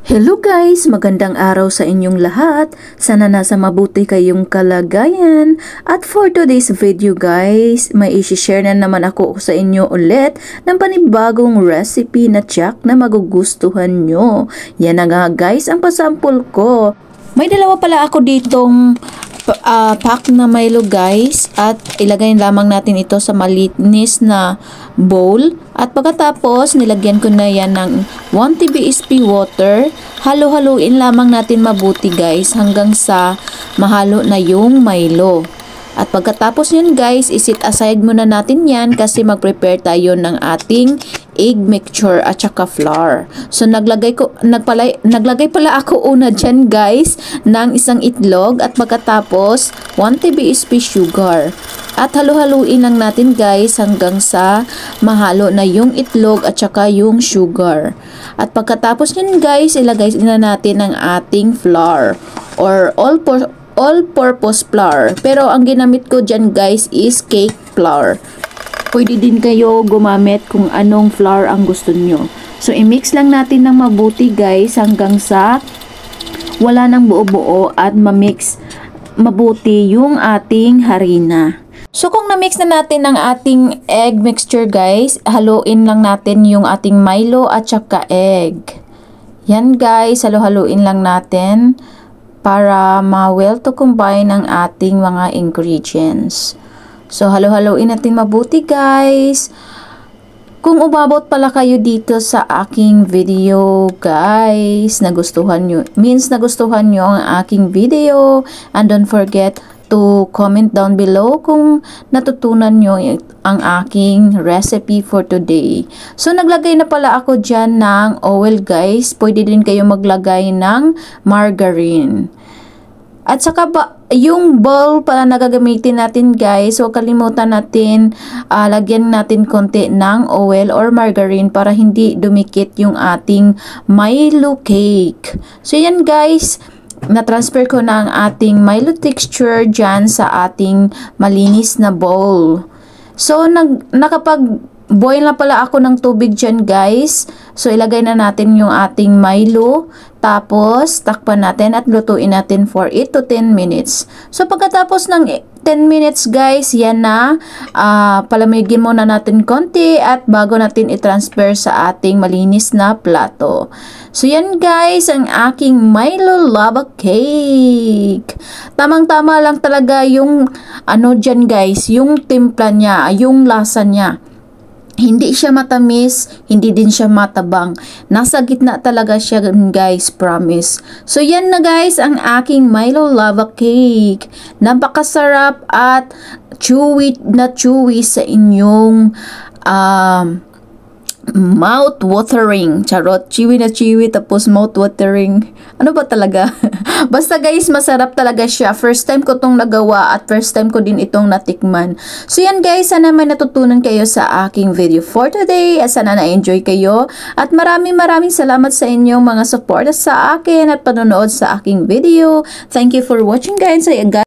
Hello guys! Magandang araw sa inyong lahat. Sana nasa mabuti kayong kalagayan. At for today's video guys, may isi-share na naman ako sa inyo ulit ng panibagong recipe na tiyak na magugustuhan nyo. Yan na nga guys ang pasample ko. May dalawa pala ako ditong pack na Milo guys, at ilagay lamang natin ito sa malinis na bowl, at pagkatapos nilagyan ko na yan ng 1 TBSP water. Halo-haluin lamang natin mabuti guys hanggang sa mahalo na yung Milo. At pagkatapos yun guys, isit aside muna natin yan kasi mag-prepare tayo ng ating egg mixture at saka flour. So naglagay pala ako una dyan guys ng isang itlog, at pagkatapos 1 TBSP sugar. At halu-haluin lang natin guys hanggang sa mahalo na yung itlog at saka yung sugar. At pagkatapos yun guys, ilagay na natin ang ating flour or all-purpose flour. Pero ang ginamit ko dyan guys is cake flour. Pwede din kayo gumamit kung anong flour ang gusto nyo. So, i-mix lang natin ng mabuti guys hanggang sa wala nang buo-buo at ma-mix mabuti yung ating harina. So, kung na-mix na natin ang ating egg mixture guys, haluin lang natin yung ating Milo at saka egg. Yan guys, halo-haluin lang natin para ma-well to combine ang ating mga ingredients. So, halo-haloin natin mabuti guys. Kung umabot pala kayo dito sa aking video guys, nagustuhan nyo ang aking video, and don't forget to comment down below kung natutunan nyo ang aking recipe for today. So, naglagay na pala ako dyan ng oil guys. Pwede din kayo maglagay ng margarine. At saka yung bowl pala na gagamitin natin guys, huwag kalimutan natin lagyan natin konti ng oil or margarine para hindi dumikit yung ating Milo cake. So yan guys, na-transfer ko na ang ating Milo texture dyan sa ating malinis na bowl. So nakapag-boil na pala ako ng tubig dyan guys. So ilagay na natin yung ating Milo. Tapos, takpan natin at lutuin natin for 8 to 10 minutes. So, pagkatapos ng 10 minutes guys, yan na. Palamigin muna natin konti at bago natin i-transfer sa ating malinis na plato. So, yan guys, ang aking Milo lava cake. Tamang-tama lang talaga yung dyan guys, yung timpla niya, yung lasa niya. Hindi siya matamis, hindi din siya matabang. Nasa gitna talaga siya guys, promise. So yan na guys ang aking Milo lava cake. Napakasarap at chewy na chewy sa inyong mouth-watering. Charot, chewy na chewy tapos mouth-watering. Ano ba talaga? Basta guys, masarap talaga siya. First time ko tong nagawa at first time ko din itong natikman. So yan guys, sana may natutunan kayo sa aking video for today. Sana na-enjoy kayo. At maraming salamat sa inyong mga support sa akin at panonood sa aking video. Thank you for watching guys.